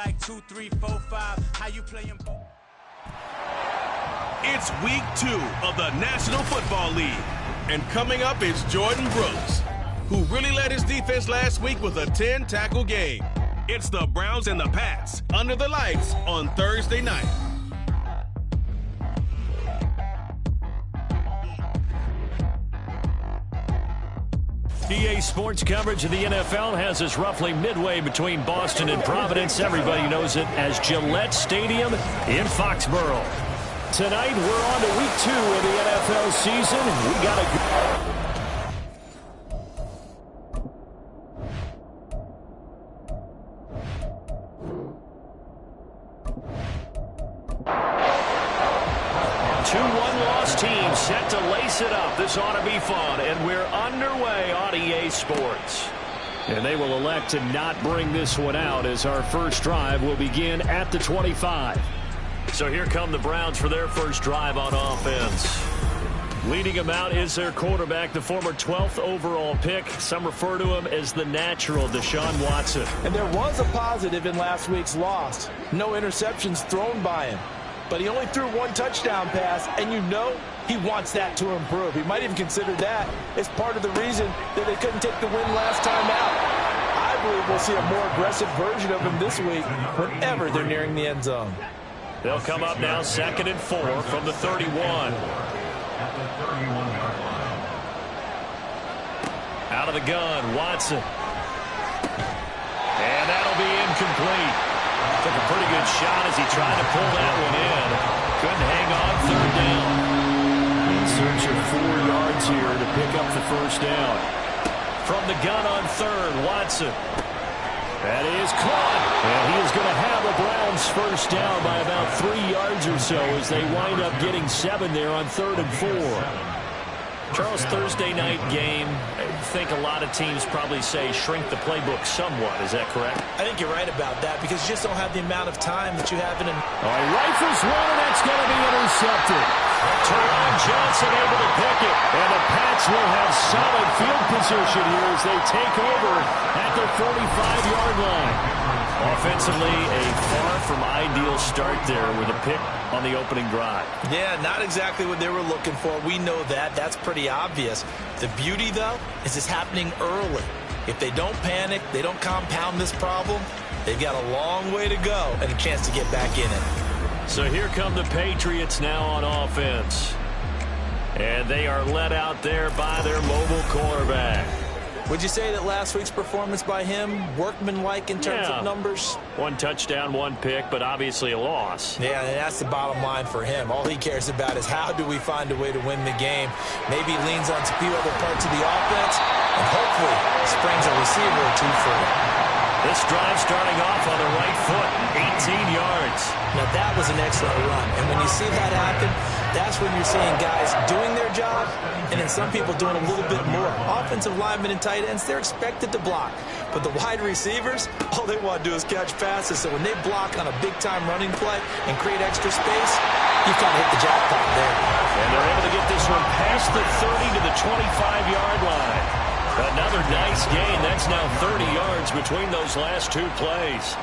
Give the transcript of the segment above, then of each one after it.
like 2, 3, 4, 5. How you playing? It's week 2 of the National Football League. And coming up is Jordan Brooks, who really led his defense last week with a 10-tackle game. It's the Browns and the Pats under the lights on Thursday night. EA Sports coverage of the NFL has us roughly midway between Boston and Providence. Everybody knows it as Gillette Stadium in Foxborough. Tonight, we're on to week 2 of the NFL season. We got a two one-loss teams set to lace it up. This ought to be fun, and we're underway on EA Sports. And they will elect to not bring this one out as our first drive will begin at the 25. So here come the Browns for their first drive on offense. Leading them out is their quarterback, the former 12th overall pick. Some refer to him as the natural, Deshaun Watson. And there was a positive in last week's loss. No interceptions thrown by him. But he only threw 1 touchdown pass, and you know he wants that to improve. He might even consider that as part of the reason that they couldn't take the win last time out. I believe we'll see a more aggressive version of him this week whenever they're nearing the end zone. They'll come up now 2nd and 4 from the 31. Out of the gun, Watson. And that'll be incomplete. Took a pretty good shot as he tried to pull that one in. Couldn't hang on 3rd down. In search of 4 yards here to pick up the first down. From the gun on 3rd, Watson. That is caught. And he is going to have the Browns first down by about 3 yards or so as they wind up getting 7 there on 3rd and 4. Charles, Thursday night game, I think a lot of teams probably say shrink the playbook somewhat. Is that correct? I think you're right about that because you just don't have the amount of time that you have in an... All right, rifles one, and that's going to be intercepted. Teron Johnson able to pick it, and the Pats will have solid field position here as they take over at the 45-yard line. Offensively, a far from ideal start there with a pick on the opening drive. Yeah, not exactly what they were looking for. We know that. That's pretty obvious. The beauty, though, is it's happening early. If they don't panic, they don't compound this problem, they've got a long way to go and a chance to get back in it. So here come the Patriots now on offense. And they are led out there by their mobile quarterback. Would you say that last week's performance by him, workmanlike in terms of numbers? 1 touchdown, 1 pick, but obviously a loss. Yeah, and that's the bottom line for him. All he cares about is how do we find a way to win the game. Maybe he leans on a few other parts of the offense, and hopefully springs a receiver or 2 for him. This drive starting off on the right foot, 18 yards. Now that was an excellent run, and when you see that happen, that's when you're seeing guys doing their job, and then some people doing a little bit more. Offensive linemen and tight ends, they're expected to block. But the wide receivers, all they want to do is catch passes. So when they block on a big-time running play and create extra space, you kind of hit the jackpot there. And they're able to get this one past the 30 to the 25-yard line. Another nice gain. That's now 30 yards between those last 2 plays.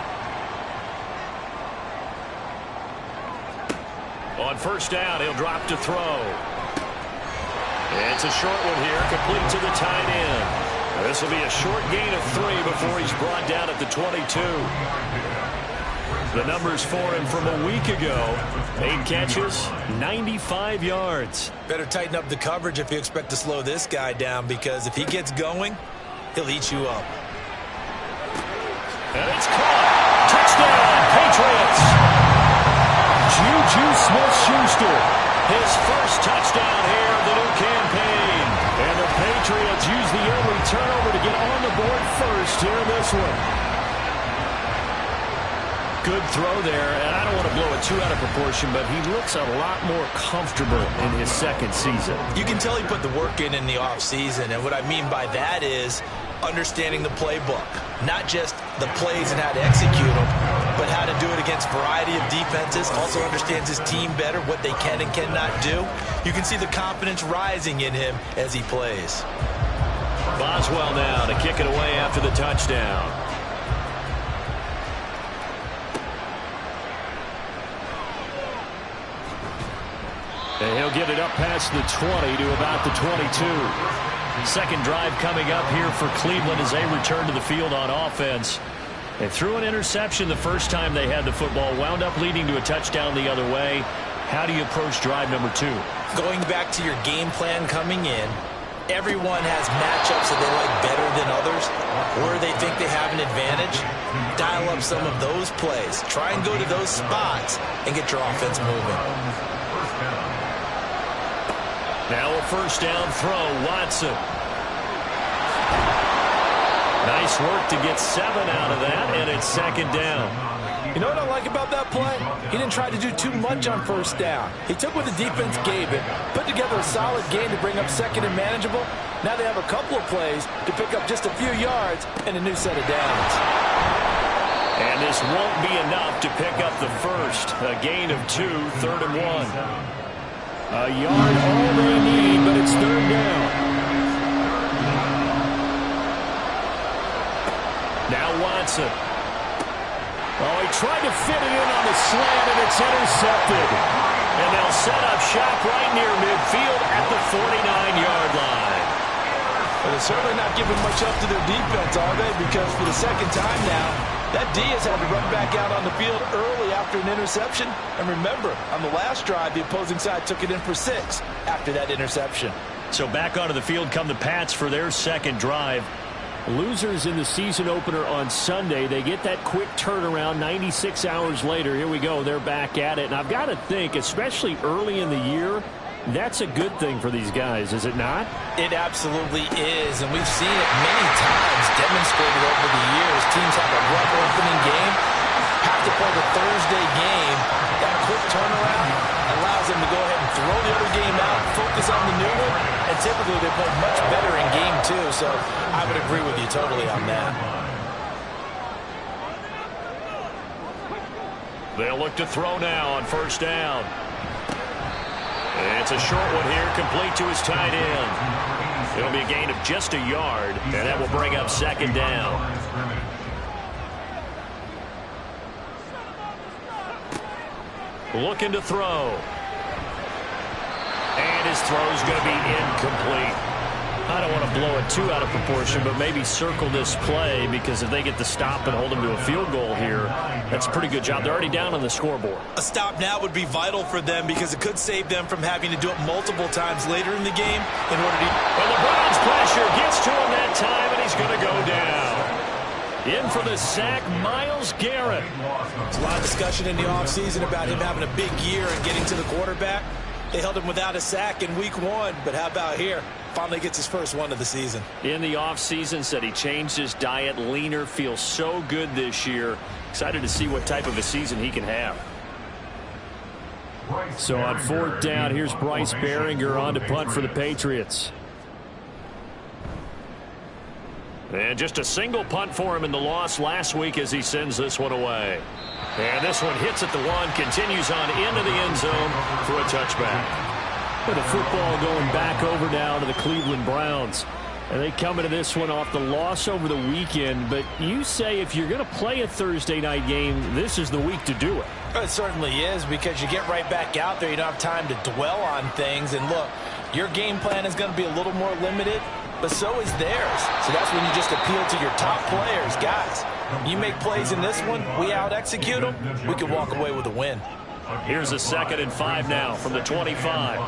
On first down, he'll drop to throw. It's a short one here, complete to the tight end. This will be a short gain of 3 before he's brought down at the 22. The numbers for him from a week ago: 8 catches, 95 yards. Better tighten up the coverage if you expect to slow this guy down, because if he gets going, he'll eat you up. And it's caught. Touchdown, Patriots. Juju Smith-Schuster, his first touchdown here of the new campaign. And the Patriots use the early turnover to get on the board first here in this one. Good throw there, and I don't want to blow it too out of proportion, but he looks a lot more comfortable in his second season. You can tell he put the work in the offseason, and what I mean by that is understanding the playbook. Not just the plays and how to execute them, but how to do it against a variety of defenses. Also understands his team better, what they can and cannot do. You can see the confidence rising in him as he plays. Boswell now to kick it away after the touchdown. And he'll get it up past the 20 to about the 22. Second drive coming up here for Cleveland as they return to the field on offense. They threw an interception the first time they had the football, wound up leading to a touchdown the other way. How do you approach drive number 2? Going back to your game plan coming in, everyone has matchups that they like better than others, where they think they have an advantage. Dial up some of those plays. Try and go to those spots and get your offense moving. Now a first down throw, Watson. Nice work to get 7 out of that, and it's second down. You know what I like about that play? He didn't try to do too much on first down. He took what the defense gave him, put together a solid game to bring up second and manageable. Now they have a couple of plays to pick up just a few yards and a new set of downs. And this won't be enough to pick up the first. A gain of 2, 3rd and 1. A yard all they need, but it's 3rd down. Now Watson. Oh, he tried to fit it in on the slant, and it's intercepted. And they'll set up shop right near midfield at the 49-yard line. Well, they're certainly not giving much up to their defense, are they? Because for the second time now, that D has had to run back out on the field early after an interception. And remember, on the last drive, the opposing side took it in for 6 after that interception. So back onto the field come the Pats for their second drive. Losers in the season opener on Sunday. They get that quick turnaround 96 hours later. Here we go. They're back at it. And I've got to think, especially early in the year, that's a good thing for these guys, is it not? It absolutely is. And we've seen it many times demonstrated over the years. Teams have a rough opening game, have to play the Thursday game. That quick turnaround allows them to go ahead and throw the other game out, focus on the new one, and typically they play much better in game 2. So I would agree with you totally on that. They'll look to throw now on first down. It's a short one here, complete to his tight end. It'll be a gain of just a yard, and that will bring up second down. Looking to throw. And his throw's going to be incomplete. I don't want to blow it too out of proportion, but maybe circle this play, because if they get the stop and hold them to a field goal here, that's a pretty good job. They're already down on the scoreboard. A stop now would be vital for them, because it could save them from having to do it multiple times later in the game in order to... And the Browns pressure gets to him that time, and he's going to go down. In for the sack, Myles Garrett. There's a lot of discussion in the offseason about him having a big year and getting to the quarterback. They held him without a sack in week 1, but how about here? Finally gets his first one of the season. In the offseason, said he changed his diet, leaner, feels so good this year. Excited to see what type of a season he can have. So on 4th down, here's Bryce Baringer on to punt for the Patriots. And just a single punt for him in the loss last week as he sends this one away. And this one hits at the 1, continues on into the end zone for a touchback. With the football going back over now to the Cleveland Browns. And they come into this one off the loss over the weekend. But you say if you're going to play a Thursday night game, this is the week to do it. It certainly is, because you get right back out there. You don't have time to dwell on things. And look, your game plan is going to be a little more limited, but so is theirs. So that's when you just appeal to your top players. Guys, you make plays in this one, we out-execute them, we can walk away with a win. Here's a 2nd and 5 now from the 25.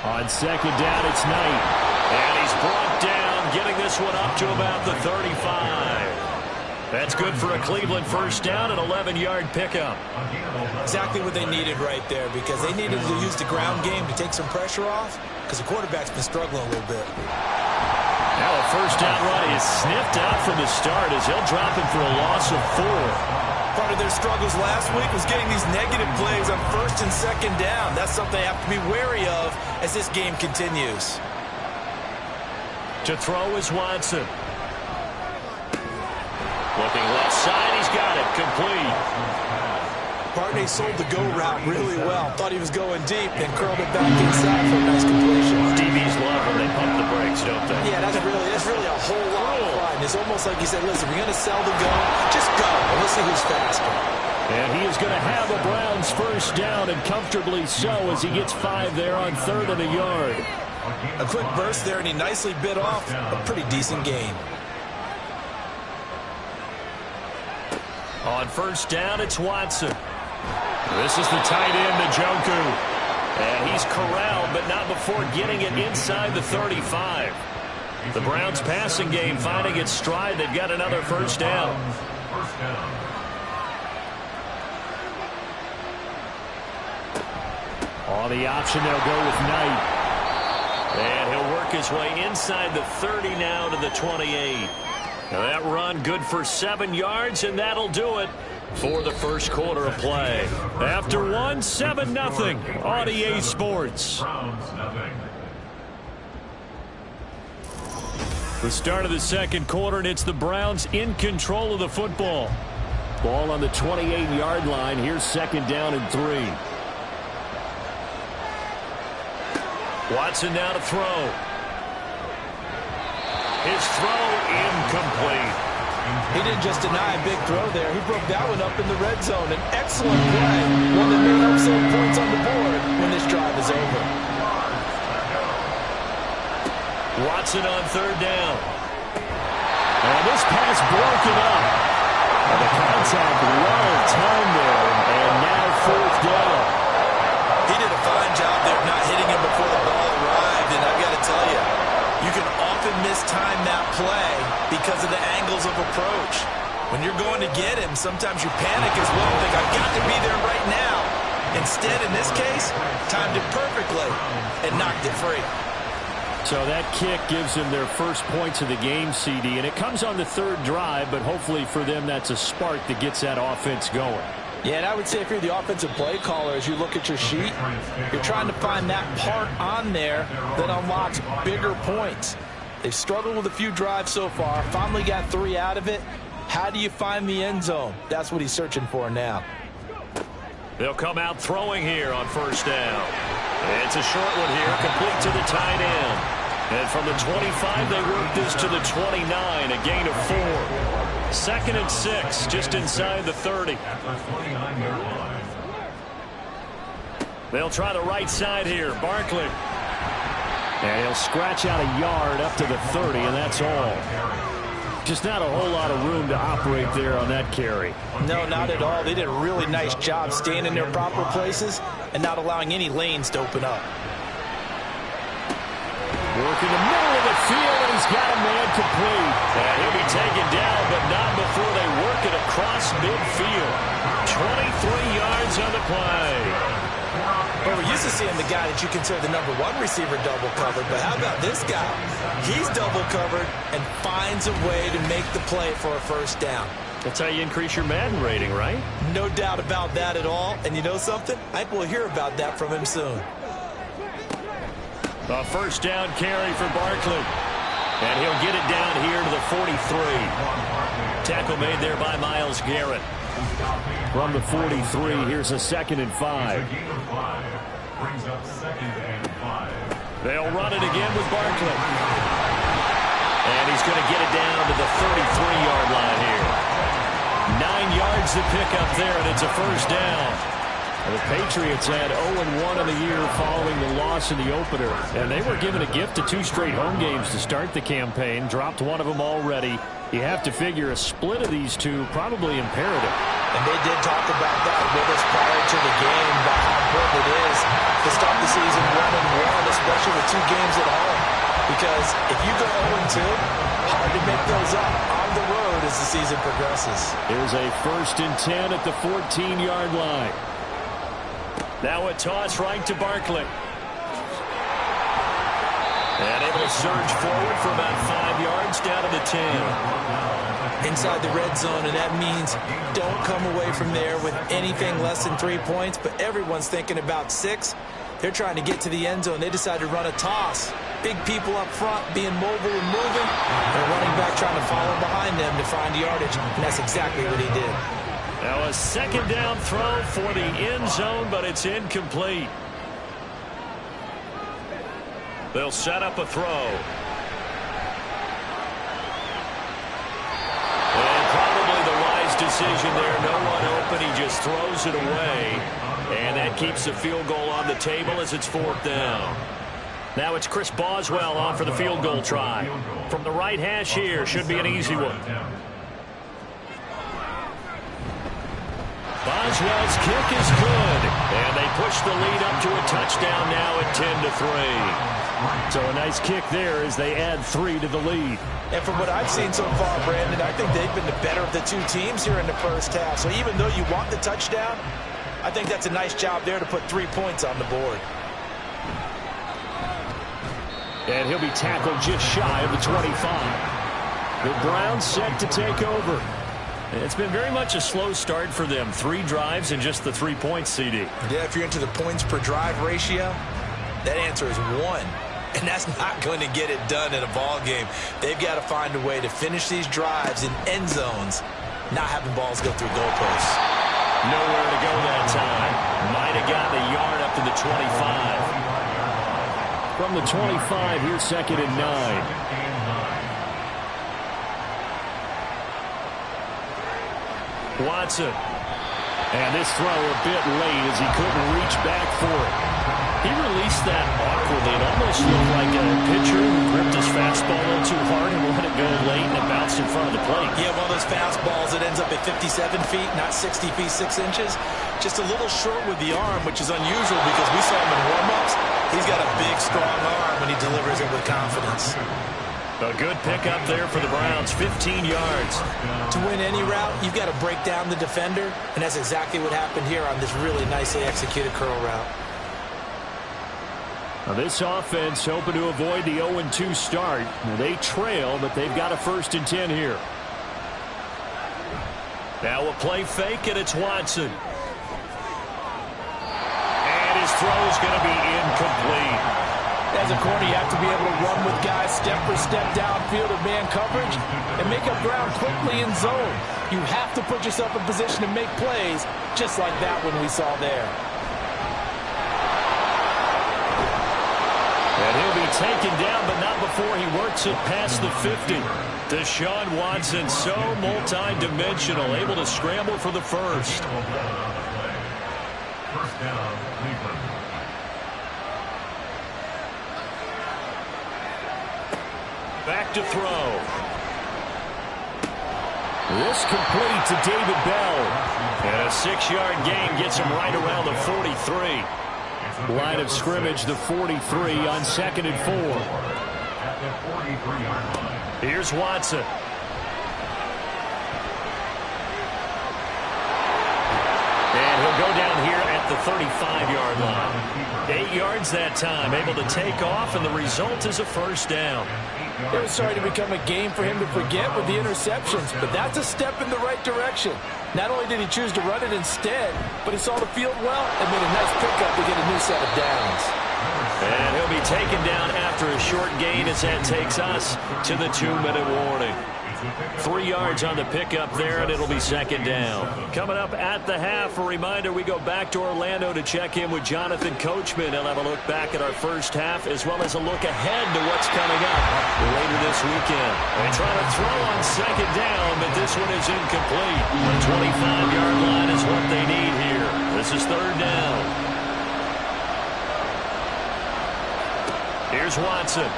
On 2nd down, it's Knight. And he's brought down, getting this one up to about the 35. That's good for a Cleveland first down, an 11-yard pickup. Exactly what they needed right there, because they needed to use the ground game to take some pressure off, because the quarterback's been struggling a little bit. Now a first down run is sniffed out from the start as he'll drop him for a loss of 4. Part of their struggles last week was getting these negative plays on 1st and 2nd down. That's something they have to be wary of as this game continues. To throw is Watson. Looking left side, he's got it, complete. Partney sold the go route really well. Thought he was going deep, then curled it back inside for a nice completion. DBs love when they pump the brakes, don't they? Yeah, that's really a whole lot of fun. It's almost like he said, listen, we're going to sell the go. Just go, and we'll see who's faster. And he is going to have a Browns first down, and comfortably so, as he gets 5 there on 3rd and a yard. A quick burst there, and he nicely bit off a pretty decent gain. On first down, it's Watson. This is the tight end, Njoku. And he's corralled, but not before getting it inside the 35. The Browns passing game finding its stride. They've got another first down. On the option, they'll go with Knight. And he'll work his way inside the 30 now to the 28. Now that run good for 7 yards, and that'll do it for the first quarter of play. After 1, 7-0 on EA Sports. The start of the second quarter, and it's the Browns in control of the football. Ball on the 28-yard line. Here's 2nd down and 3. Watson now to throw. His throw incomplete. He didn't just deny a big throw there. He broke that one up in the red zone. An excellent play. One that may help save points on the board when this drive is over. Watson on 3rd down. And this pass broken up. And the contact well timed there. And now 4th down. He did a fine job there of not hitting him before the ball arrived. And I've got to tell you, you can often mistime that play because of the angles of approach. When you're going to get him, sometimes you panic as well and think, I've got to be there right now. Instead, in this case, timed it perfectly and knocked it free. So that kick gives them their first points of the game, CD, and it comes on the 3rd drive, but hopefully for them that's a spark that gets that offense going. Yeah, and I would say if you're the offensive play caller, as you look at your sheet, you're trying to find that part on there that unlocks bigger points. They've struggled with a few drives so far, finally got 3 out of it. How do you find the end zone? That's what he's searching for now. They'll come out throwing here on first down. It's a short one here, complete to the tight end. And from the 25, they work this to the 29, a gain of 4. 2nd and 6, just inside the 30. They'll try the right side here, Barkley. And he'll scratch out a yard up to the 30, and that's all. Just not a whole lot of room to operate there on that carry. No, not at all. They did a really nice job staying in their proper places and not allowing any lanes to open up. Work in the middle of the field, and he's got a man complete. And he'll be taken down, but not before they work it across midfield. 23 yards on the play. Well, we're used to seeing the guy that you consider the #1 receiver double covered, but how about this guy? He's double covered and finds a way to make the play for a first down. That's how you increase your Madden rating, right? No doubt about that at all. And you know something? I think we'll hear about that from him soon. A first down carry for Barkley. And he'll get it down here to the 43. Tackle made there by Myles Garrett. From the 43, here's a 2nd and 5. They'll run it again with Barkley. And he's going to get it down to the 33-yard line here. 9 yards to pick up there, and it's a first down. The Patriots had 0-1 in the year following the loss in the opener. And they were given a gift of 2 straight home games to start the campaign. Dropped one of them already. You have to figure a split of these 2 probably imperative. And they did talk about that with us prior to the game, about how important it is to start the season 1-1, especially with 2 games at home. Because if you go 0-2, hard to make those up on the road as the season progresses. Here's a 1st and 10 at the 14-yard line. Now a toss right to Barkley. And able to surge forward for about 5 yards down to the 10. Inside the red zone, and that means don't come away from there with anything less than 3 points, but everyone's thinking about 6. They're trying to get to the end zone. They decide to run a toss. Big people up front being mobile and moving, and a running back trying to follow behind them to find yardage, and that's exactly what he did. Now a 2nd down throw for the end zone, but it's incomplete. They'll set up a throw. And probably the wise decision there. No one open. He just throws it away. And that keeps the field goal on the table as it's 4th down. Now it's Chris Boswell on for the field goal try. From the right hash here, should be an easy one. Boswell's kick is good. And they push the lead up to a touchdown now at 10-3. So a nice kick there as they add 3 to the lead. And from what I've seen so far, Brandon, I think they've been the better of the two teams here in the first half. So even though you want the touchdown, I think that's a nice job there to put 3 points on the board. And he'll be tackled just shy of the 25. The Browns set to take over. It's been very much a slow start for them. 3 drives and just the 3 points, CD. Yeah, if you're into the points per drive ratio, that answer is 1. And that's not going to get it done in a ball game. They've got to find a way to finish these drives in end zones, not having balls go through goalposts. Nowhere to go that time. Might have gotten a yard up to the 25. From the 25, here's 2nd and 9. Watson. And this throw a bit late as he couldn't reach back for it. He released that awkwardly. It almost looked like a pitcher who gripped his fastball a little too hard and let it go late and it bounced in front of the plate. Yeah, one of those fastballs that ends up at 57 feet, not 60 feet, 6 inches. Just a little short with the arm, which is unusual because we saw him in warm-ups. He's got a big, strong arm when he delivers it with confidence. A good pickup there for the Browns, 15 yards. To win any route, you've got to break down the defender, and that's exactly what happened here on this really nicely executed curl route. Now this offense hoping to avoid the 0-2 start. Now they trail, but they've got a 1st and 10 here. Now a play fake, and it's Watson. And his throw is going to be incomplete. As a corner, you have to be able to run with guys step for step downfield in man coverage and make up ground quickly in zone. You have to put yourself in position to make plays, just like that one we saw there. And he'll be taken down, but not before he works it past the 50. Deshaun Watson, so multi-dimensional, able to scramble for the first. First down, Cleveland. Back to throw. This complete to David Bell. And a 6-yard gain gets him right around the 43. Line of scrimmage, the 43 on 2nd and 4. At the 43-yard line. Here's Watson. And he'll go down here at the 35-yard line. 8 yards that time, able to take off, and the result is a 1st down. It was starting to become a game for him to forget with the interceptions, but that's a step in the right direction. Not only did he choose to run it instead, but he saw the field well and made a nice pickup to get a new set of downs. And he'll be taken down after a short gain as that takes us to the 2-minute warning. 3 yards on the pickup there, and it'll be 2nd down. Coming up at the half, a reminder, we go back to Orlando to check in with Jonathan Coachman. He'll have a look back at our first half, as well as a look ahead to what's coming up later this weekend. They try to throw on 2nd down, but this one is incomplete. The 25-yard line is what they need here. This is 3rd down. Here's Watson.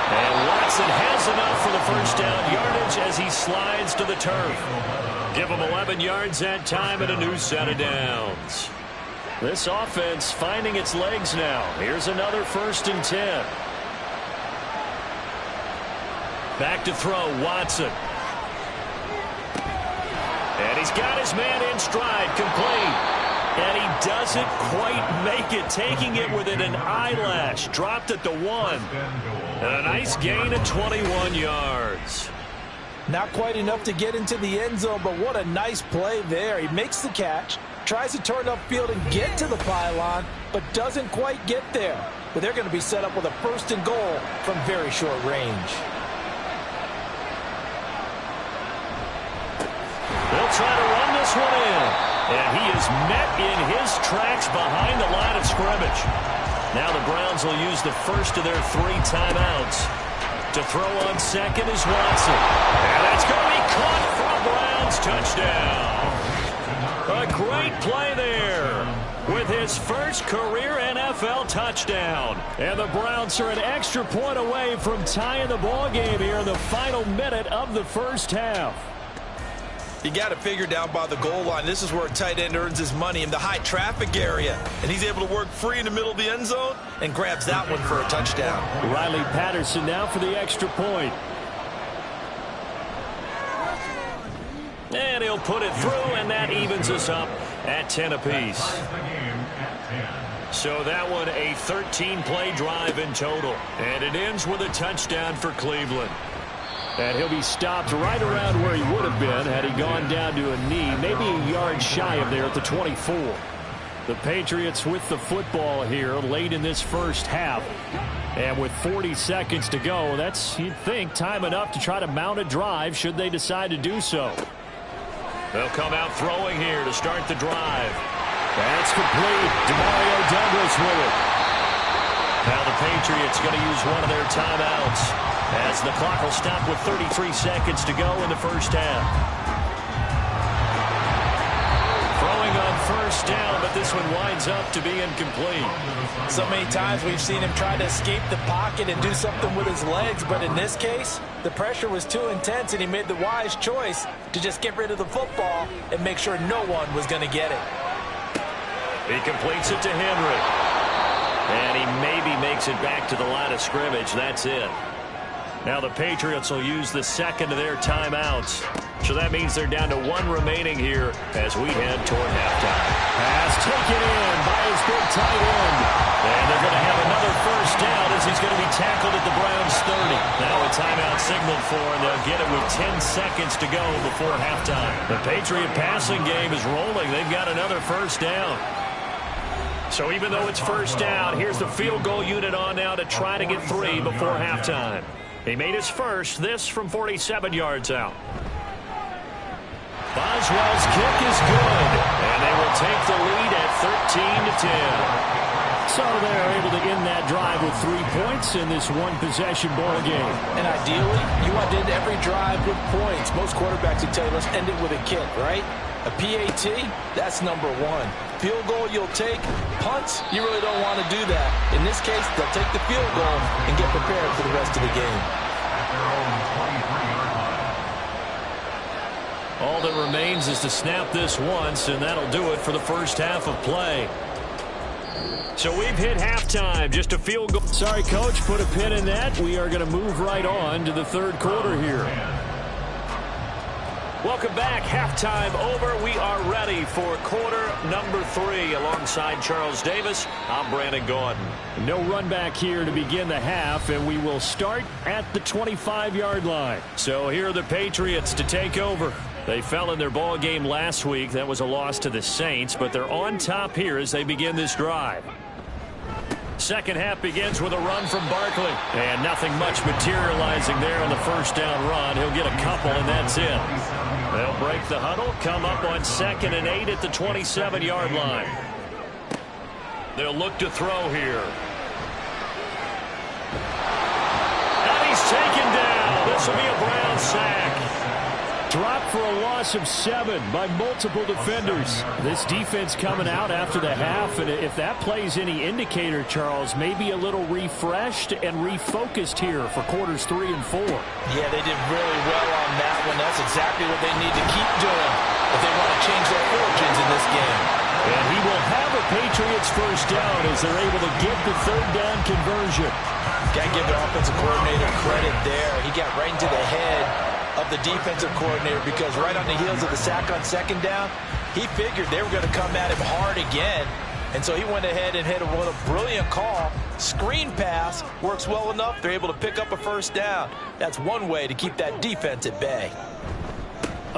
And Watson has enough for the 1st down yardage as he slides to the turf. Give him 11 yards that time and a new set of downs. This offense finding its legs now. Here's another 1st and 10. Back to throw, Watson. And he's got his man in stride, complete. And he doesn't quite make it, taking it within an eyelash. Dropped at the 1. And a nice gain of 21 yards. Not quite enough to get into the end zone, but what a nice play there. He makes the catch, tries to turn upfield and get to the pylon, but doesn't quite get there. But they're going to be set up with a 1st and goal from very short range. They'll try to run this one in. And he is met in his tracks behind the line of scrimmage. Now the Browns will use the first of their 3 timeouts. To throw on second is Watson. And that's going to be caught for a Browns touchdown. A great play there with his first career NFL touchdown. And the Browns are an extra point away from tying the ball game here in the final minute of the first half. You got to figure down by the goal line. This is where a tight end earns his money, in the high traffic area. And he's able to work free in the middle of the end zone and grabs that one for a touchdown. Riley Patterson now for the extra point. And he'll put it through, and that evens us up at 10 apiece. So that one a 13-play drive in total. And it ends with a touchdown for Cleveland. And he'll be stopped right around where he would have been had he gone down to a knee, maybe a yard shy of there at the 24. The Patriots with the football here late in this first half. And with 40 seconds to go, that's, you'd think, time enough to try to mount a drive should they decide to do so. They'll come out throwing here to start the drive. That's complete. Demario Douglas with it. Now the Patriots going to use one of their timeouts as the clock will stop with 33 seconds to go in the first half. Throwing on first down, but this one winds up to be incomplete. So many times we've seen him try to escape the pocket and do something with his legs, but in this case, the pressure was too intense and he made the wise choice to just get rid of the football and make sure no one was going to get it. He completes it to Henry. And he maybe makes it back to the line of scrimmage. That's it. Now the Patriots will use the second of their timeouts. So that means they're down to one remaining here as we head toward halftime. Pass taken in by his big tight end. And they're going to have another first down as he's going to be tackled at the Browns 30. Now a timeout signaled for, and they'll get it with 10 seconds to go before halftime. The Patriot passing game is rolling. They've got another first down. So even though it's first down, here's the field goal unit on now to try to get 3 before halftime. He made his first, this from 47 yards out. Boswell's kick is good, and they will take the lead at 13-10. So they're able to end that drive with 3 points in this one-possession ball game. And ideally, you want to end every drive with points. Most quarterbacks would tell you, let's end it with a kick, right? A PAT, that's number 1. Field goal you'll take. Punts, you really don't want to do that. In this case, they'll take the field goal and get prepared for the rest of the game. All that remains is to snap this once, and that'll do it for the first half of play. So we've hit halftime. Just a field goal. Sorry, Coach, put a pin in that. We are going to move right on to the third quarter here. Welcome back. Halftime over. We are ready for quarter number 3. Alongside Charles Davis, I'm Brandon Gaudin. No run back here to begin the half, and we will start at the 25-yard line. So here are the Patriots to take over. They fell in their ball game last week. That was a loss to the Saints, but they're on top here as they begin this drive. Second half begins with a run from Barkley. And nothing much materializing there on the first down run. He'll get a couple, and that's it. They'll break the huddle, come up on 2nd and 8 at the 27-yard line. They'll look to throw here. And he's taken down. This will be a Brown sack. Dropped for a loss of 7 by multiple defenders. This defense coming out after the half, and if that plays any indicator, Charles, maybe a little refreshed and refocused here for quarters 3 and 4. Yeah, they did really well on that one. That's exactly what they need to keep doing if they want to change their fortunes in this game. And he will have a Patriots first down as they're able to get the third down conversion. Got to give their offensive coordinator credit there. He got right into the head of the defensive coordinator because right on the heels of the sack on 2nd down, he figured they were going to come at him hard again. And so he went ahead and hit what a brilliant call. Screen pass works well enough. They're able to pick up a first down. That's one way to keep that defense at bay.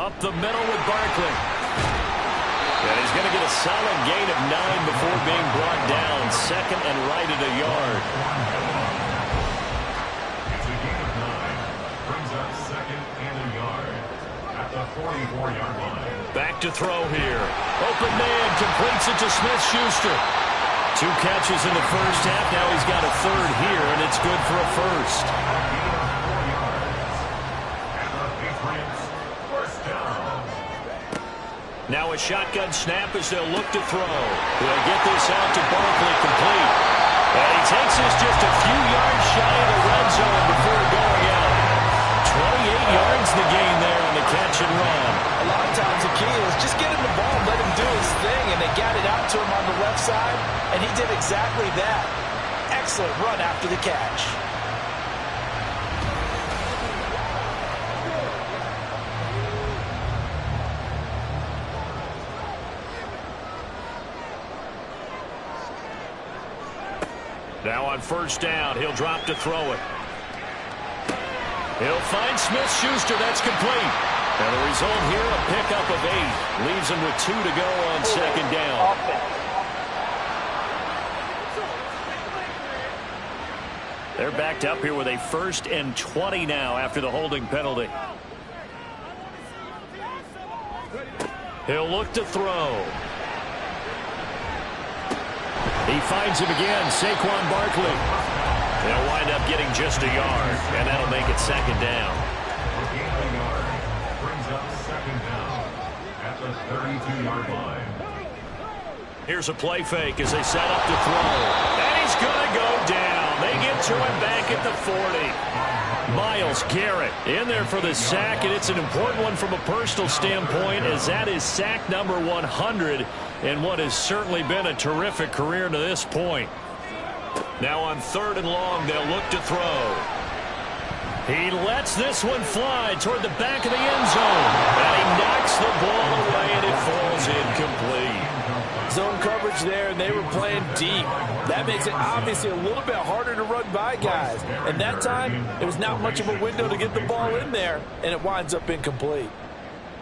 Up the middle with Barkley. And he's going to get a solid gain of 9 before being brought down. 2nd and right at a yard. It's a gain of 9. Brings up 2nd and a yard at the 44-yard line. Back to throw here. Open man completes it to Smith-Schuster. 2 catches in the first half. Now he's got a third here, and it's good for a first. Now a shotgun snap as they'll look to throw. They'll get this out to Barkley, complete. And he takes this just a few yards shy of the red zone before going out. 28 yards the gain there on the catch and run. A lot of times the key is just get him the ball and let him do his thing, and they got it out to him on the left side, and he did exactly that. Excellent run after the catch. Now on first down, he'll drop to throw it. He'll find Smith-Schuster. That's complete. And the result here, a pickup of 8. Leaves him with 2 to go on second down. They're backed up here with a 1st and 20 now after the holding penalty. He'll look to throw. He finds him again, Saquon Barkley. They'll wind up getting just a yard, and that'll make it second down. For gain of a yard, brings up second down at the 32-yard line. Here's a play fake as they set up to throw. And he's going to go down. They get to him back at the 40. Myles Garrett in there for the sack, and it's an important one from a personal standpoint, as that is sack number 100 in what has certainly been a terrific career to this point. Now on 3rd and long, they'll look to throw. He lets this one fly toward the back of the end zone. And he knocks the ball away, and it falls incomplete. Zone coverage there, and they were playing deep. That makes it obviously a little bit harder to run by guys. And that time, there was not much of a window to get the ball in there, and it winds up incomplete.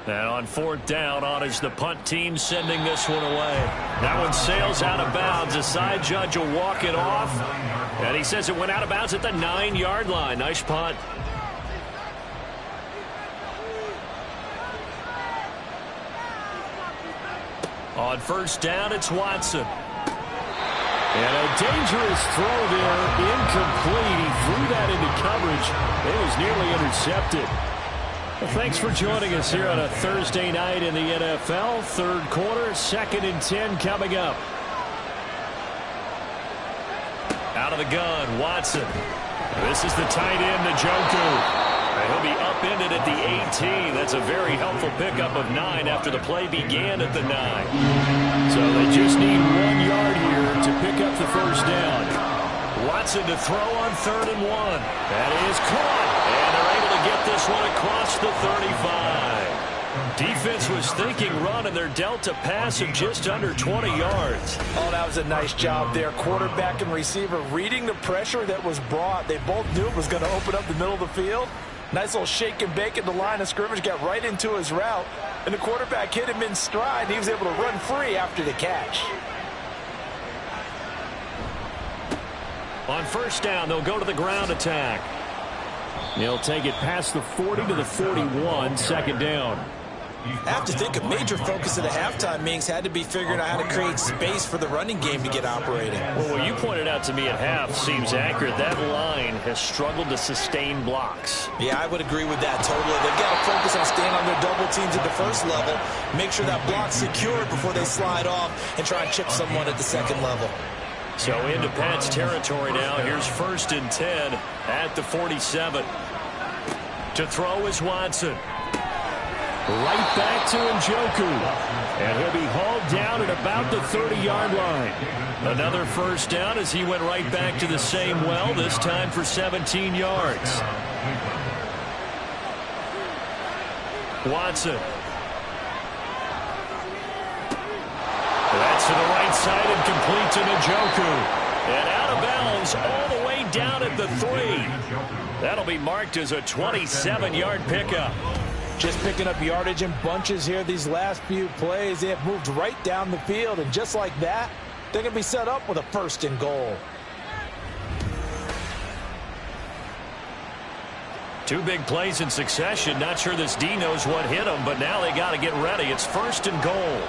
And on 4th down, on is the punt team sending this one away. That one sails out of bounds. The side judge will walk it off. And he says it went out of bounds at the 9-yard line. Nice punt. On 1st down, it's Watson. And a dangerous throw there, incomplete. He threw that into coverage. It was nearly intercepted. Well, thanks for joining us here on a Thursday night in the NFL. 3rd quarter, 2nd and 10 coming up. Out of the gun, Watson. This is the tight end, Njoku. And he'll be upended at the 18. That's a very helpful pickup of 9 after the play began at the 9. So they just need 1 yard here to pick up the 1st down. Watson to throw on 3rd and 1. That is caught. And they're able to get this one across the 35. Defense was thinking run, and they're dealt a pass of just under 20 yards. Oh, that was a nice job there. Quarterback and receiver reading the pressure that was brought. They both knew it was going to open up the middle of the field. Nice little shake and bake at the line of scrimmage, got right into his route, and the quarterback hit him in stride, and he was able to run free after the catch. On 1st down, they'll go to the ground attack. They'll take it past the 40 to the 41, 2nd down. I have to think a major focus of the halftime meetings had to be figuring out how to create space for the running game to get operating. Well, what you pointed out to me at half seems accurate. That line has struggled to sustain blocks. Yeah, I would agree with that totally. They've got to focus on staying on their double teams at the 1st level, make sure that block's secured before they slide off, and try and chip someone at the 2nd level. So into Pat's territory now. Here's 1st and 10 at the 47. To throw is Watson. Right back to Njoku. And he'll be hauled down at about the 30-yard line. Another 1st down as he went right back to the same well, this time for 17 yards. Watson. That's to the right side and complete to Njoku. And out of bounds all the way down at the 3. That'll be marked as a 27-yard pickup. Just picking up yardage in bunches here these last few plays. They have moved right down the field, and just like that, they're going to be set up with a 1st and goal. 2 big plays in succession. Not sure this D knows what hit him, but now they got to get ready. It's 1st and goal.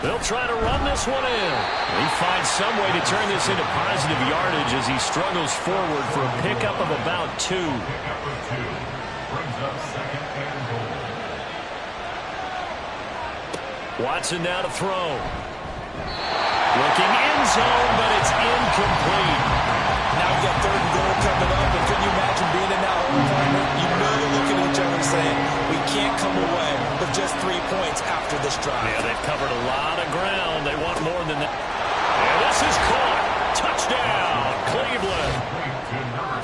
They'll try to run this one in. He finds some way to turn this into positive yardage as he struggles forward for a pickup of about 2. Pickup of 2 brings up 2nd and goal. Watson now to throw. Looking end zone, but it's incomplete. Now you got 3rd and goal coming up, and can you imagine being in that hole, partner? You know you're looking at each other saying, we can't come away with just 3 points after this drive. Yeah, they've covered a lot of ground. They want more than that. And this is caught. Touchdown, Cleveland.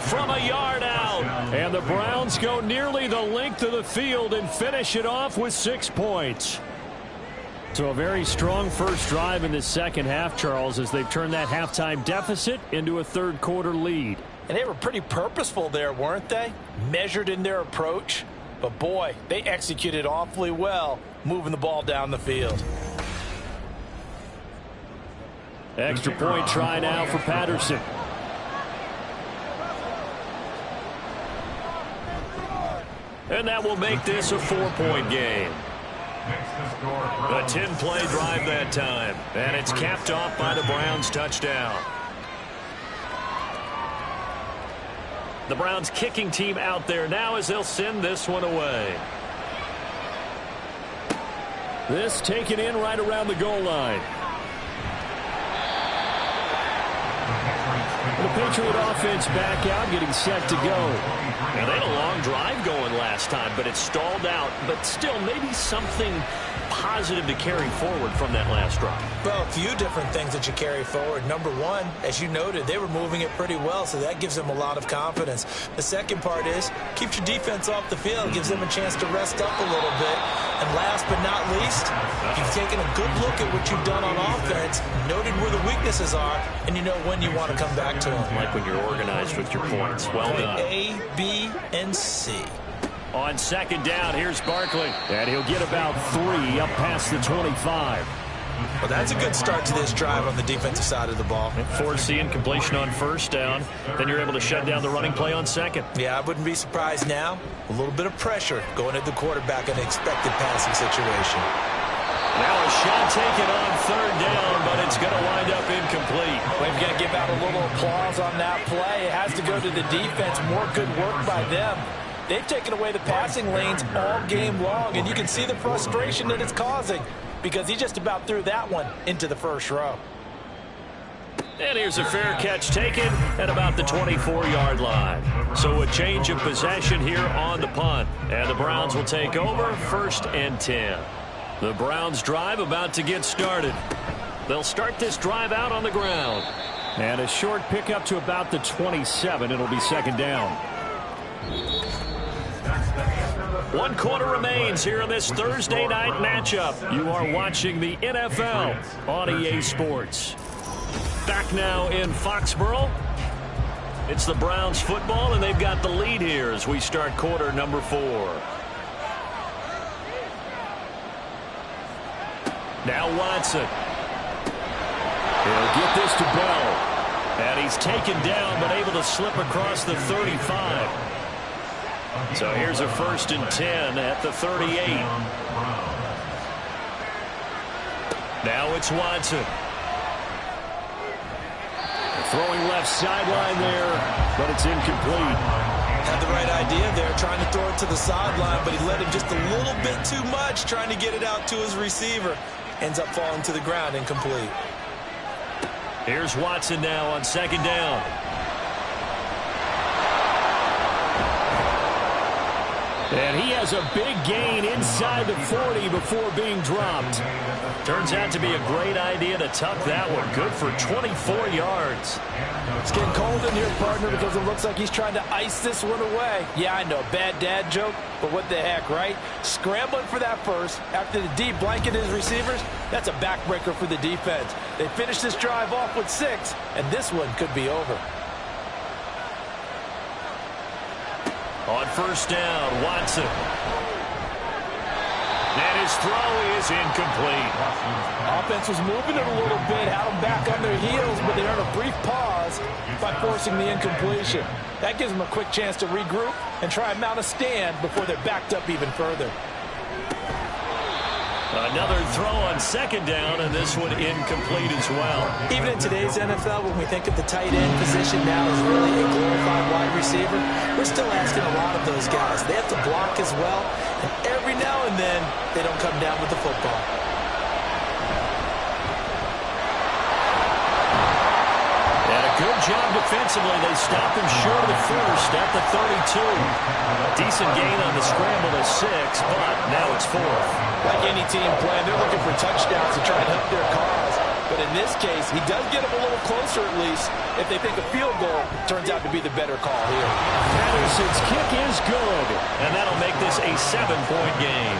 From a yard out. And the Browns go nearly the length of the field and finish it off with 6 points. So a very strong first drive in the second half, Charles, as they've turned that halftime deficit into a third-quarter lead. And they were pretty purposeful there, weren't they? Measured in their approach. But, boy, they executed awfully well moving the ball down the field. Extra point try now for Patterson. And that will make this a 4-point game. A 10-play drive that time. And it's capped off by the Browns' touchdown. The Browns kicking team out there now as they'll send this one away. This taken in right around the goal line. The Patriot offense back out, getting set to go. Now, they had a long drive going last time, but it stalled out. But still, maybe something positive to carry forward from that last drive. Well, a few different things that you carry forward. Number one, as you noted, they were moving it pretty well, so that gives them a lot of confidence. The second part is, keeps your defense off the field, gives them a chance to rest up a little bit. And last but not least, you've taken a good look at what you've done on offense, noted where the weaknesses are, and you know when you want to come back to them. Like when you're organized with your points. Well done. A, B, and C. On second down, here's Barkley. And he'll get about 3 up past the 25. Well, that's a good start to this drive on the defensive side of the ball. Forcing completion on first down. Then you're able to shut down the running play on second. Yeah, I wouldn't be surprised now. A little bit of pressure going at the quarterback in an expected passing situation. Now a shot taken on third down, but it's going to wind up incomplete. We've got to give out a little applause on that play. It has to go to the defense. More good work by them. They've taken away the passing lanes all game long, and you can see the frustration that it's causing because he just about threw that one into the first row. And here's a fair catch taken at about the 24-yard line. So a change of possession here on the punt. And the Browns will take over 1st and 10. The Browns drive about to get started. They'll start this drive out on the ground. And a short pickup to about the 27. It'll be second down. 1 quarter remains here in this Thursday night matchup. You are watching the NFL on EA Sports. Back now in Foxborough. It's the Browns football, and they've got the lead here as we start quarter number 4. Now Watson. He'll get this to Bell. And he's taken down, but able to slip across the 35. So here's a 1st and 10 at the 38. Now it's Watson. Throwing left sideline there, but it's incomplete. Had the right idea there, trying to throw it to the sideline, but he let him just a little bit too much, trying to get it out to his receiver. Ends up falling to the ground, incomplete. Here's Watson now on second down. And he has a big gain inside the 40 before being dropped. Turns out to be a great idea to tuck that one. Good for 24 yards. It's getting cold in here, partner, because it looks like he's trying to ice this one away. Yeah, I know, bad dad joke, but what the heck, right? Scrambling for that first after the D blanket his receivers, that's a backbreaker for the defense. They finished this drive off with 6, and this one could be over. On first down, Watson. And his throw is incomplete. Offense was moving it a little bit, had them back on their heels, but they earned a brief pause by forcing the incompletion. That gives them a quick chance to regroup and try and mount a stand before they're backed up even further. Another throw on second down, and this one incomplete as well. Even in today's NFL, when we think of the tight end position now as really a glorified wide receiver, we're still asking a lot of those guys. They have to block as well, and every now and then, they don't come down with the football. job defensively. They stop him short of the first at the 32. Decent gain on the scramble to 6, but now it's 4th. Like any team playing, they're looking for touchdowns to try and help their cause. But in this case, he does get them a little closer at least if they think a field goal turns out to be the better call here. Patterson's kick is good, and that'll make this a 7-point game.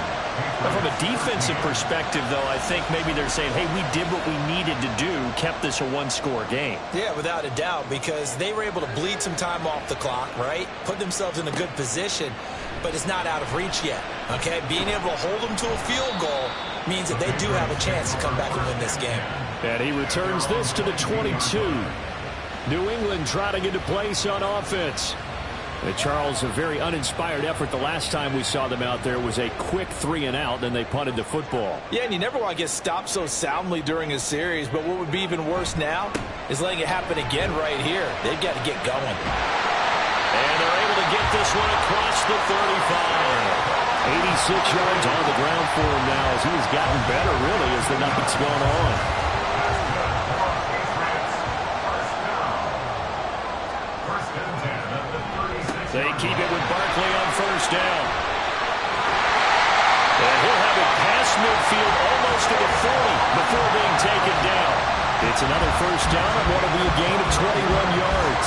But from a defensive perspective, though, I think maybe they're saying, hey, we did what we needed to do, kept this a one-score game. Yeah, without a doubt, because they were able to bleed some time off the clock, right? Put themselves in a good position, but it's not out of reach yet, okay? Being able to hold them to a field goal means that they do have a chance to come back and win this game. And he returns this to the 22. New England trotting into place on offense. And Charles, a very uninspired effort the last time we saw them out there was a quick 3-and-out, then they punted the football. Yeah, and you never want to get stopped so soundly during a series, but what would be even worse now is letting it happen again right here. They've got to get going. And they're able to get this one across the 35. 86 yards on the ground for him now as he has gotten better, really, as the night's gone on. They keep it with Barkley on first down. And he'll have it past midfield almost to the 40 before being taken down. It's another first down and what will be a gain of 21 yards.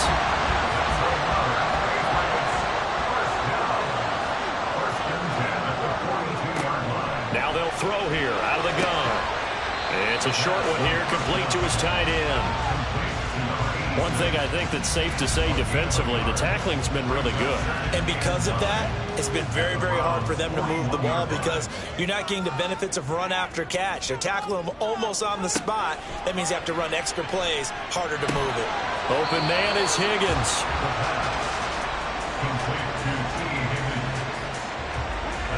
Now they'll throw here out of the gun. It's a short one here, complete to his tight end. One thing I think that's safe to say defensively, the tackling's been really good. And because of that, it's been very, very hard for them to move the ball because you're not getting the benefits of run after catch. They're tackling them almost on the spot. That means you have to run extra plays, harder to move it. Open man is Higgins.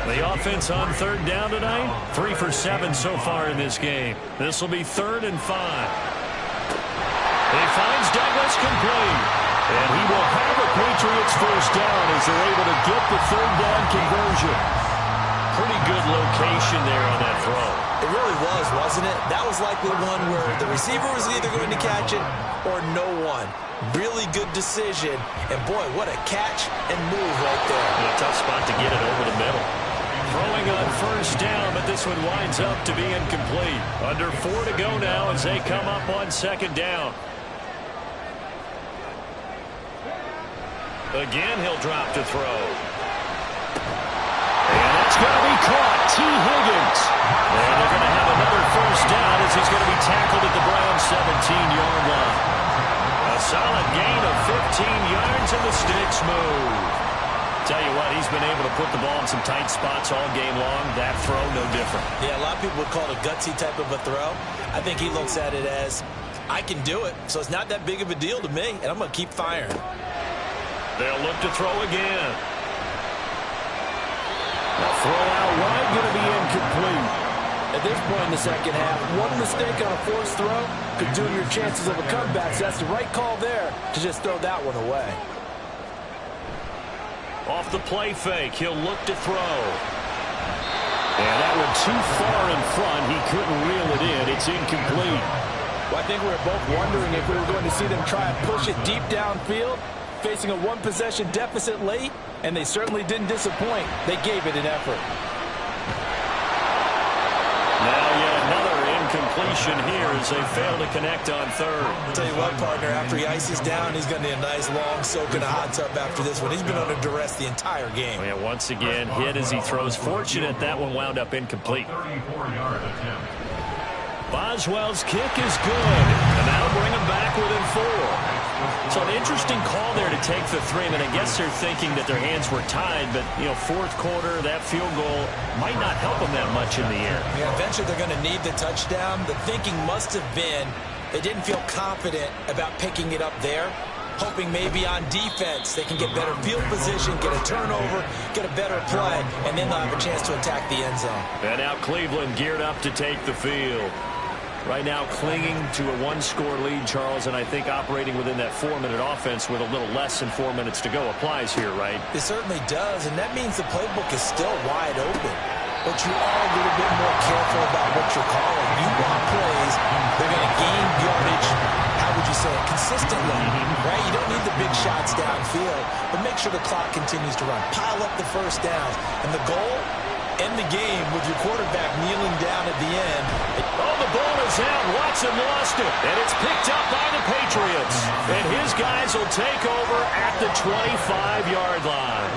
The offense on third down tonight, 3 for 7 so far in this game. This will be 3rd and 5. He finds Douglas complete. And he will have a Patriots first down as they're able to get the 3rd down conversion. Pretty good location there on that throw. It really was, wasn't it? That was likely one where the receiver was either going to catch it or no one. Really good decision. And, boy, what a catch and move right there. A tough spot to get it over the middle. Throwing on first down, but this one winds up to be incomplete. Under 4 to go now as they come up on 2nd down. Again, he'll drop to throw. And that's going to be caught. T. Higgins. And they're going to have another first down as he's going to be tackled at the Browns' 17-yard line. A solid gain of 15 yards and the sticks move. Tell you what, he's been able to put the ball in some tight spots all game long. That throw, no different. Yeah, a lot of people would call it a gutsy type of a throw. I think he looks at it as, I can do it, so it's not that big of a deal to me, and I'm going to keep firing. They'll look to throw again. The throw out wide going to be incomplete. At this point in the second half, one mistake on a forced throw could doom your chances of a comeback. So that's the right call there to just throw that one away. Off the play fake, he'll look to throw. And that one too far in front. He couldn't reel it in. It's incomplete. Well, I think we were both wondering if we were going to see them try and push it deep downfield, facing a one-possession deficit late, and they certainly didn't disappoint. They gave it an effort. Now yet another incompletion here as they fail to connect on 3rd. I'll tell you what, partner, after he ices down, he's going to need a nice long soak in a hot tub after this one. He's been under duress the entire game. Yeah, once again, hit as he throws. Fortunate that one wound up incomplete. 34-yard attempt. Boswell's kick is good, and that'll bring him back within 4. So an interesting call there to take the 3. I mean, I guess they're thinking that their hands were tied, but, you know, 4th quarter, that field goal might not help them that much in the air. Yeah, eventually they're going to need the touchdown. The thinking must have been they didn't feel confident about picking it up there, hoping maybe on defense they can get better field position, get a turnover, get a better play, and then they'll have a chance to attack the end zone. And now Cleveland geared up to take the field. Right now clinging to a 1-score lead, Charles, and I think operating within that 4-minute offense with a little less than 4 minutes to go applies here, right? It certainly does, and that means the playbook is still wide open. But you are a little bit more careful about what you're calling. You want plays, they're going to gain yardage. How would you saying, consistently, right? You don't need the big shots downfield, but make sure the clock continues to run. Pile up the first downs. And the goal, end the game with your quarterback kneeling down at the end. Oh, the ball is out. Watson lost it. And it's picked up by the Patriots. And his guys will take over at the 25-yard line.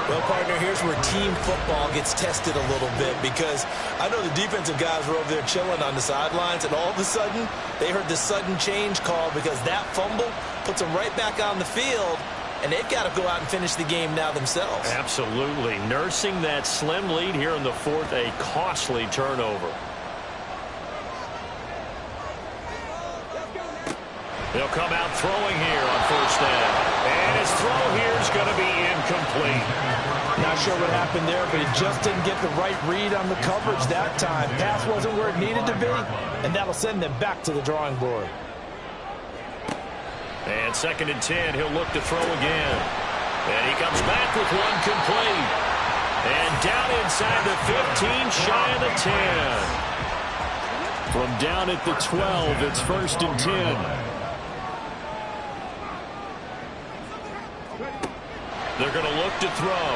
Well, partner, here's where team football gets tested a little bit, because I know the defensive guys were over there chilling on the sidelines, and all of a sudden, they heard the sudden change call because that fumble puts them right back on the field, and they've got to go out and finish the game now themselves. Absolutely. Nursing that slim lead here in the fourth, a costly turnover. They'll come out throwing here on first down. And his throw here is going to be incomplete. Not sure what happened there, but he just didn't get the right read on the coverage that time. Pass wasn't where it needed to be, and that'll send them back to the drawing board. And 2nd and 10, he'll look to throw again. And he comes back with one complete. And down inside the 15, shy of the 10. From down at the 12, it's 1st and 10. They're going to look to throw.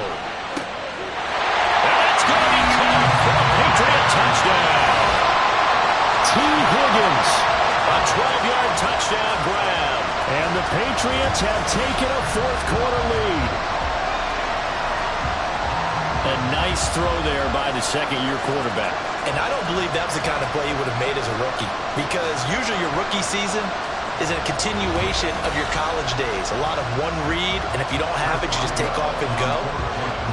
That's going to be caught for a Patriot touchdown. T. Higgins. A 12-yard touchdown grab. And the Patriots have taken a fourth-quarter lead. A nice throw there by the second-year quarterback. And I don't believe that was the kind of play he would have made as a rookie, because usually your rookie season is a continuation of your college days. A lot of one read, and if you don't have it, you just take off and go.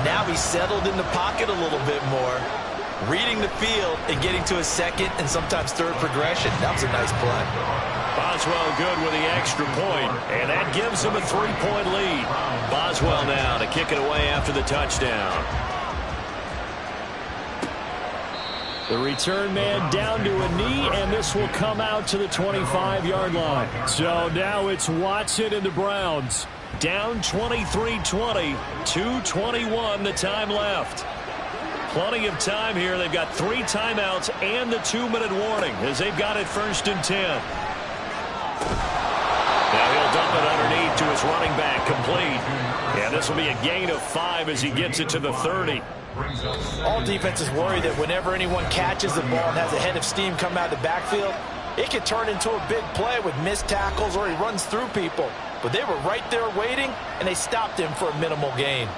Now he's settled in the pocket a little bit more, reading the field and getting to his second and sometimes third progression. That was a nice play. Boswell good with the extra point, and that gives him a 3-point lead. Boswell now to kick it away after the touchdown. The return man down to a knee, and this will come out to the 25-yard line. So now it's Watson and the Browns. Down 23-20, 2:21 the time left. Plenty of time here. They've got 3 timeouts and the 2-minute warning as they've got it 1st and 10. Now he'll dump it underneath to his running back, complete. Yeah, this will be a gain of 5 as he gets it to the 30. All defenses worry that whenever anyone catches the ball and has a head of steam come out of the backfield, it can turn into a big play with missed tackles or he runs through people. But they were right there waiting, and they stopped him for a minimal gain.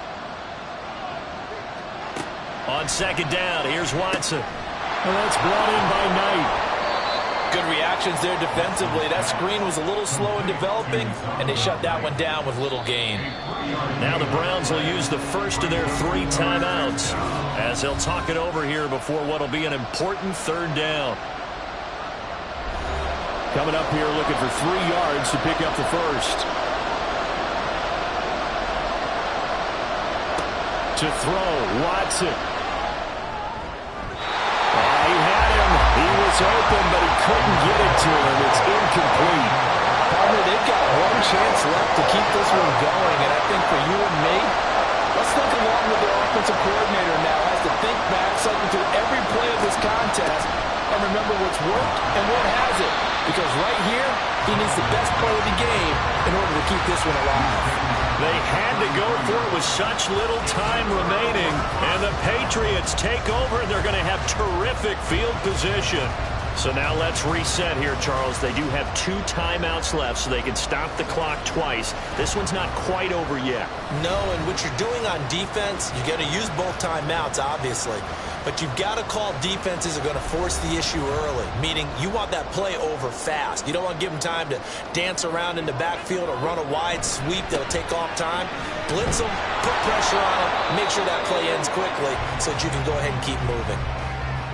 On 2nd down, here's Watson. And that's brought in by Knight. Good reactions there defensively. That screen was a little slow in developing, and they shut that one down with little gain. Now the Browns will use the first of their 3 timeouts as they'll talk it over here before what will be an important 3rd down. Coming up here looking for 3 yards to pick up the first. To throw, Watson. He had him. He was open, but he couldn't get it to him. It's incomplete. Partner, they've got one chance left to keep this one going, and I think for you and me, let's think along with their offensive coordinator now as to think back, cycle through every play of this contest, and remember what's worked and what hasn't. Because right here, he needs the best play of the game in order to keep this one alive. They had to go for it with such little time remaining, and the Patriots take over, and they're going to have terrific field position. So now let's reset here, Charles. They do have 2 timeouts left, so they can stop the clock twice. This one's not quite over yet. No, and what you're doing on defense, you got to use both timeouts, obviously. But you've got to call defenses are going to force the issue early, meaning you want that play over fast. You don't want to give them time to dance around in the backfield or run a wide sweep that'll take off time. Blitz them, put pressure on them, make sure that play ends quickly so that you can go ahead and keep moving.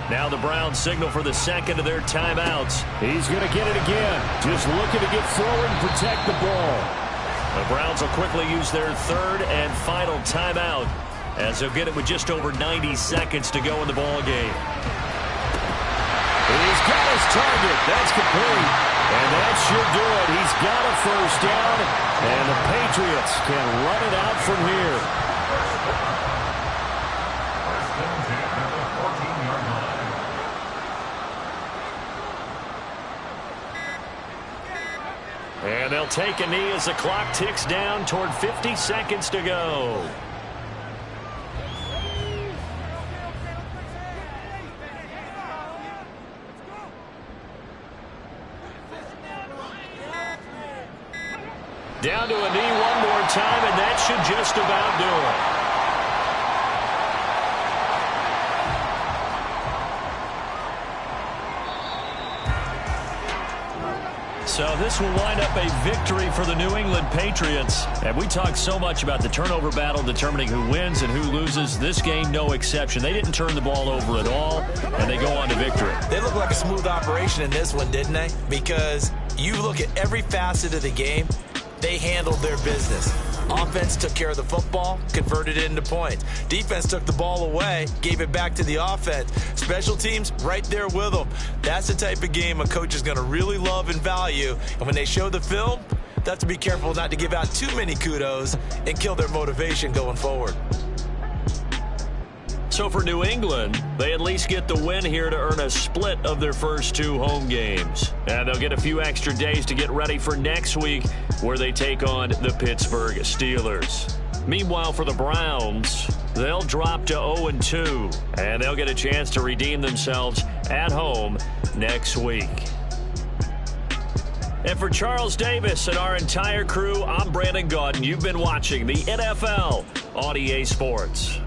Now the Browns signal for the 2nd of their timeouts. He's going to get it again. Just looking to get forward and protect the ball. The Browns will quickly use their 3rd and final timeout as they'll get it with just over 90 seconds to go in the ball game. He's got his target. That's complete. And that should do it. He's got a first down, and the Patriots can run it out from here. They'll take a knee as the clock ticks down toward 50 seconds to go. Down to a knee one more time, and that should just about do it. So this will wind up a victory for the New England Patriots. And we talked so much about the turnover battle determining who wins and who loses. This game, no exception. They didn't turn the ball over at all, and they go on to victory. They look like a smooth operation in this one, didn't they? Because you look at every facet of the game, they handled their business. Offense took care of the football, converted it into points. Defense took the ball away, gave it back to the offense. Special teams, right there with them. That's the type of game a coach is going to really love and value. And when they show the film, they have to be careful not to give out too many kudos and kill their motivation going forward. So for New England, they at least get the win here to earn a split of their first 2 home games. And they'll get a few extra days to get ready for next week, where they take on the Pittsburgh Steelers. Meanwhile, for the Browns, they'll drop to 0-2, and they'll get a chance to redeem themselves at home next week. And for Charles Davis and our entire crew, I'm Brandon Gaudin. You've been watching the NFL on EA Sports.